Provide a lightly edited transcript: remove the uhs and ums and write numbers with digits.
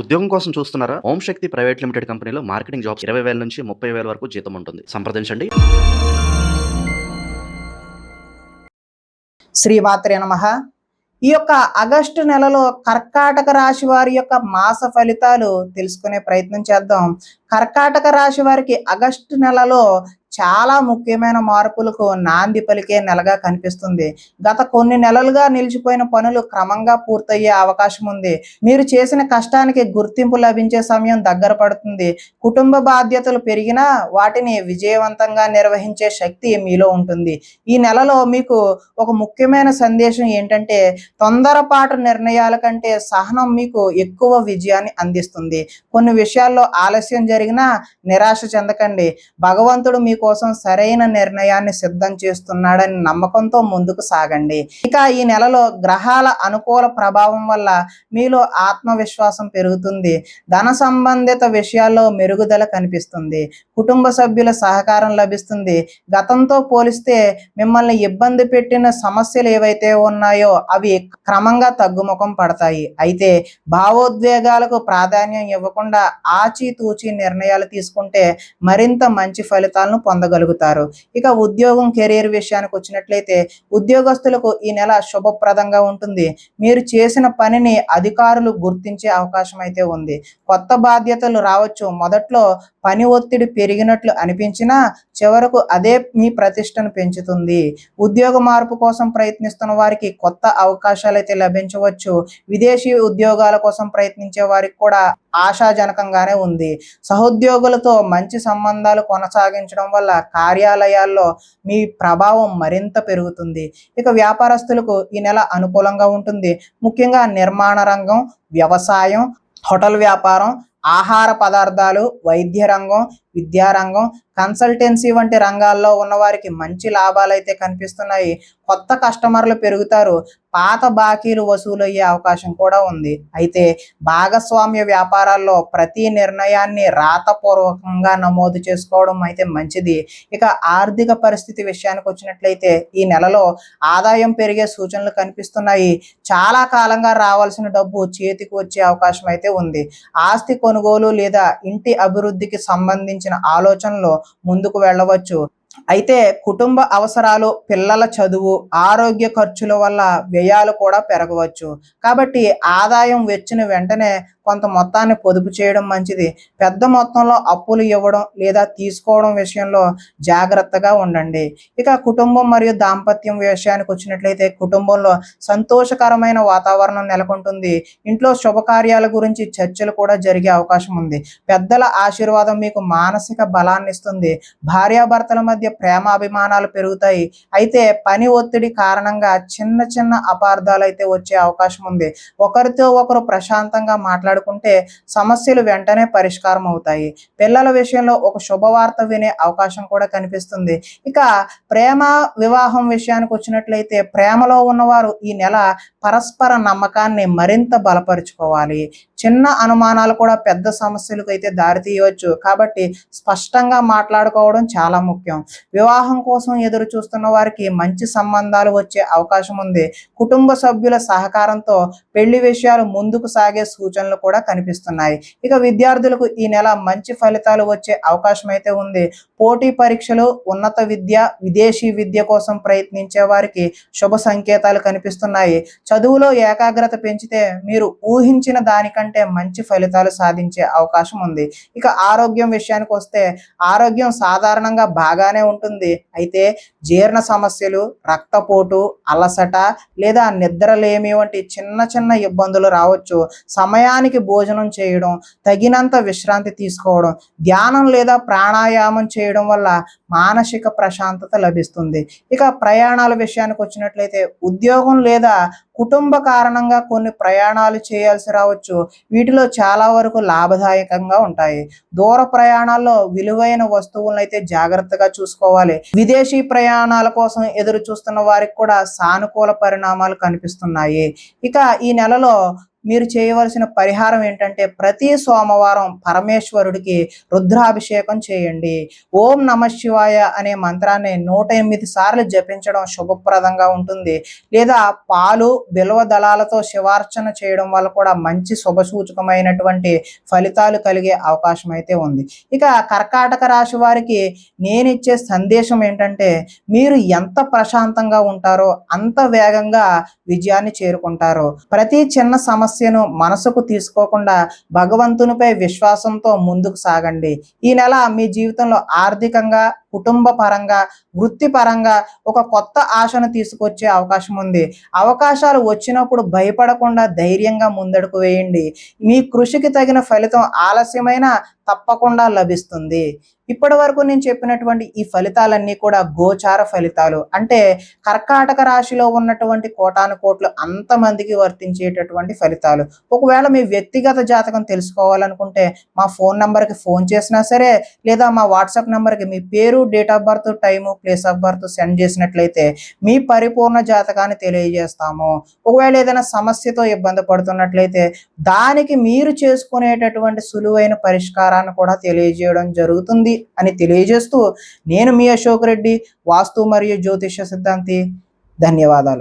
ఉద్యోగం కోసం చూస్తున్నారా? ఓం శక్తి ప్రైవేట్ లిమిటెడ్ కంపెనీలో మార్కెటింగ్ జాబ్స్ 20,000 నుంచి 30,000 వరకు జీతం ఉంటుంది. సంప్రదించండి. శ్రీమాత్రే నమః. ఈ యొక్క ఆగస్టు నెలలో కర్కాటక రాశి వారి యొక్క మాస ఫలితాలు తెలుసుకునే ప్రయత్నం చేద్దాం. కర్కాటక రాశి వారికి ఆగస్టు నెలలో చాలా ముఖ్యమైన మార్పులకు నాంది పలికే నెలగా కనిపిస్తుంది. గత కొన్ని నెలలుగా నిలిచిపోయిన పనులు క్రమంగా పూర్తయ్యే అవకాశం ఉంది. మీరు చేసిన కష్టానికి గుర్తింపు లభించే సమయం దగ్గర పడుతుంది. కుటుంబ బాధ్యతలు పెరిగినా వాటిని విజయవంతంగా నిర్వహించే శక్తి మీలో ఉంటుంది. ఈ నెలలో మీకు ఒక ముఖ్యమైన సందేశం ఏంటంటే, తొందరపాటు నిర్ణయాల కంటే సహనం మీకు ఎక్కువ విజయాన్ని అందిస్తుంది. కొన్ని విషయాల్లో ఆలస్యం జరిగినా నిరాశ చెందకండి. భగవంతుడు మీకోసం సరైన నిర్ణయాన్ని సిద్ధం చేస్తున్నాడని నమ్మకంతో ముందుకు సాగండి. ఇక ఈ నెలలో గ్రహాల అనుకూల ప్రభావం వల్ల మీలో ఆత్మవిశ్వాసం పెరుగుతుంది. ధన సంబంధిత విషయాల్లో మెరుగుదల కనిపిస్తుంది. కుటుంబ సభ్యుల సహకారం లభిస్తుంది. గతంతో పోలిస్తే మిమ్మల్ని ఇబ్బంది పెట్టిన సమస్యలు ఏవైతే ఉన్నాయో అవి క్రమంగా తగ్గుముఖం పడతాయి. అయితే భావోద్వేగాలకు ప్రాధాన్యం ఇవ్వకుండా ఆచితూచి నిర్ణయాలు తీసుకుంటే మరింత మంచి ఫలితాలను పొందగలుగుతారు. ఇక ఉద్యోగం, కెరీర్ విషయానికి వచ్చినట్లయితే ఉద్యోగస్తులకు ఈ నెల శుభప్రదంగా ఉంటుంది. మీరు చేసిన పనిని అధికారులు గుర్తించే అవకాశం అయితే ఉంది. కొత్త బాధ్యతలు రావచ్చు. మొదట్లో పని ఒత్తిడి పెరిగినట్లు అనిపించినా చివరకు అదే మీ ప్రతిష్టను పెంచుతుంది. ఉద్యోగ మార్పు కోసం ప్రయత్నిస్తున్న వారికి కొత్త అవకాశాలు అయితే లభించవచ్చు. విదేశీ ఉద్యోగాల కోసం ప్రయత్నించే వారికి కూడా ఆశాజనకంగానే ఉంది. సహోద్యోగులతో మంచి సంబంధాలు కొనసాగించడం వల్ల కార్యాలయాల్లో మీ ప్రభావం మరింత పెరుగుతుంది. ఇక వ్యాపారస్తులకు ఈ నెల అనుకూలంగా ఉంటుంది. ముఖ్యంగా నిర్మాణ రంగం, వ్యవసాయం, హోటల్ వ్యాపారం, ఆహార పదార్థాలు, వైద్య రంగం, విద్యారంగం, కన్సల్టెన్సీ వంటి రంగాల్లో ఉన్నవారికి మంచి లాభాలు అయితే కనిపిస్తున్నాయి. కొత్త కస్టమర్లు పెరుగుతారు. పాత బాకీలు వసూలు అయ్యే అవకాశం కూడా ఉంది. అయితే భాగస్వామ్య వ్యాపారాల్లో ప్రతి నిర్ణయాన్ని రాతపూర్వకంగా నమోదు చేసుకోవడం అయితే మంచిది. ఇక ఆర్థిక పరిస్థితి విషయానికి వచ్చినట్లయితే ఈ నెలలో ఆదాయం పెరిగే సూచనలు కనిపిస్తున్నాయి. చాలా కాలంగా రావాల్సిన డబ్బు చేతికి వచ్చే అవకాశం అయితే ఉంది. ఆస్తి కొనుగోలు లేదా ఇంటి అభివృద్ధికి సంబంధించిన ఆలోచనలో ముందుకు వెళ్ళవచ్చు. అయితే కుటుంబ అవసరాలు, పిల్లల చదువు, ఆరోగ్య ఖర్చుల వల్ల వ్యయాలు కూడా పెరగవచ్చు. కాబట్టి ఆదాయం వచ్చిన వెంటనే కొంత మొత్తాన్ని పొదుపు చేయడం మంచిది. పెద్ద మొత్తంలో అప్పులు ఇవ్వడం లేదా తీసుకోవడం విషయంలో జాగ్రత్తగా ఉండండి. ఇక కుటుంబం మరియు దాంపత్యం విషయానికి వచ్చినట్లయితే కుటుంబంలో సంతోషకరమైన వాతావరణం నెలకొంటుంది. ఇంట్లో శుభకార్యాల గురించి చర్చలు కూడా జరిగే అవకాశం ఉంది. పెద్దల ఆశీర్వాదం మీకు మానసిక బలాన్ని ఇస్తుంది. భార్యాభర్తల మధ్య ప్రేమాభిమానాలు పెరుగుతాయి. అయితే పని ఒత్తిడి కారణంగా చిన్న చిన్న అపార్థాలు అయితే వచ్చే అవకాశం ఉంది. ఒకరితో ఒకరు ప్రశాంతంగా మాట్లాడుకుంటే సమస్యలు వెంటనే పరిష్కారం అవుతాయి. పిల్లల విషయంలో ఒక శుభవార్త వినే అవకాశం కూడా కనిపిస్తుంది. ఇక ప్రేమ, వివాహం విషయానికి వచ్చినట్లయితే ప్రేమలో ఉన్నవారు ఈ నెల పరస్పర నమ్మకాన్ని మరింత బలపరుచుకోవాలి. చిన్న అనుమానాలు కూడా పెద్ద సమస్యలకు అయితే దారితీయవచ్చు. కాబట్టి స్పష్టంగా మాట్లాడుకోవడం చాలా ముఖ్యం. వివాహం కోసం ఎదురు చూస్తున్న వారికి మంచి సంబంధాలు వచ్చే అవకాశం ఉంది. కుటుంబ సభ్యుల సహకారంతో పెళ్లి విషయాలు ముందుకు సాగే సూచనలు కూడా కనిపిస్తున్నాయి. ఇక విద్యార్థులకు ఈ నెల మంచి ఫలితాలు వచ్చే అవకాశం అయితే ఉంది. పోటీ పరీక్షలు, ఉన్నత విద్య, విదేశీ విద్య కోసం ప్రయత్నించే వారికి శుభ సంకేతాలు కనిపిస్తున్నాయి. చదువులో ఏకాగ్రత పెంచితే మీరు ఊహించిన దానికంటే మంచి ఫలితాలు సాధించే అవకాశం ఉంది. ఇక ఆరోగ్యం విషయానికి వస్తే ఆరోగ్యం సాధారణంగా బాగానే ఉంటుంది. అయితే జీర్ణ సమస్యలు, రక్తపోటు, అలసట లేదా నిద్రలేమి వంటి చిన్న చిన్న ఇబ్బందులు రావచ్చు. సమయానికి భోజనం చేయడం, తగినంత విశ్రాంతి తీసుకోవడం, ధ్యానం లేదా ప్రాణాయామం చేయడం వల్ల మానసిక ప్రశాంతత లభిస్తుంది. ఇక ప్రయాణాల విషయానికి వచ్చినట్లయితే ఉద్యోగం లేదా కుటుంబ కారణంగా కొన్ని ప్రయాణాలు చేయాల్సి రావచ్చు. వీటిలో చాలా వరకు లాభదాయకంగా ఉంటాయి. దూర ప్రయాణాల్లో విలువైన వస్తువులను అయితే జాగ్రత్తగా చూసుకోవాలి. విదేశీ ప్రయాణాల కోసం ఎదురు చూస్తున్న వారికి కూడా సానుకూల పరిణామాలు కనిపిస్తున్నాయి. ఇక ఈ నెలలో మీరు చేయవలసిన పరిహారం ఏంటంటే ప్రతి సోమవారం పరమేశ్వరుడికి రుద్రాభిషేకం చేయండి. ఓం నమః శివాయ అనే మంత్రాన్ని 108 సార్లు జపించడం శుభప్రదంగా ఉంటుంది. లేదా పాలు బిల్వ దళాలతో శివార్చన చేయడం వల్ల కూడా మంచి శుభసూచకమైనటువంటి ఫలితాలు కలిగే అవకాశం అయితే ఉంది. ఇక కర్కాటక రాశి వారికి నేనిచ్చే సందేశం ఏంటంటే మీరు ఎంత ప్రశాంతంగా ఉంటారో అంత వేగంగా విజయాన్ని చేరుకుంటారు. ప్రతి చిన్న సమస్యను మనసుకు తీసుకోకుండా భగవంతునిపై విశ్వాసంతో ముందుకు సాగండి. ఈ నెల మీ జీవితంలో ఆర్థికంగా, కుటుంబ పరంగా, వృత్తిపరంగా ఒక కొత్త ఆశను తీసుకొచ్చే అవకాశం ఉంది. అవకాశాలు వచ్చినప్పుడు భయపడకుండా ధైర్యంగా ముందడుగు వేయండి. మీ కృషికి తగిన ఫలితం ఆలస్యమైన తప్పకుండా లభిస్తుంది. ఇప్పటి వరకు నేను చెప్పినటువంటి ఈ ఫలితాలన్నీ కూడా గోచార ఫలితాలు. అంటే కర్కాటక రాశిలో ఉన్నటువంటి కోటాను కోట్లు అంతమందికి వర్తించేటటువంటి ఫలితాలు. ఒకవేళ మీ వ్యక్తిగత జాతకం తెలుసుకోవాలనుకుంటే మా ఫోన్ నంబర్కి ఫోన్ చేసినా సరే, లేదా మా వాట్సాప్ నంబర్కి మీ పేరు, date of birth, time, place of birth send చేసినట్లయితే మీ పరిపూర్ణ జాతకాన్ని తెలియజేస్తాము. ఒకవేళ ఏదైనా సమస్యతో ఇబ్బంది పడుతున్నట్లయితే దానికి మీరు చేసుకునేటటువంటి సులువైన పరిష్కారాన్ని కూడా తెలియజేయడం జరుగుతుంది అని తెలియజేస్తూ నేను మీ అశోక్ రెడ్డి, వాస్తు మరియు జ్యోతిష సిద్ధాంతి. ధన్యవాదాలు.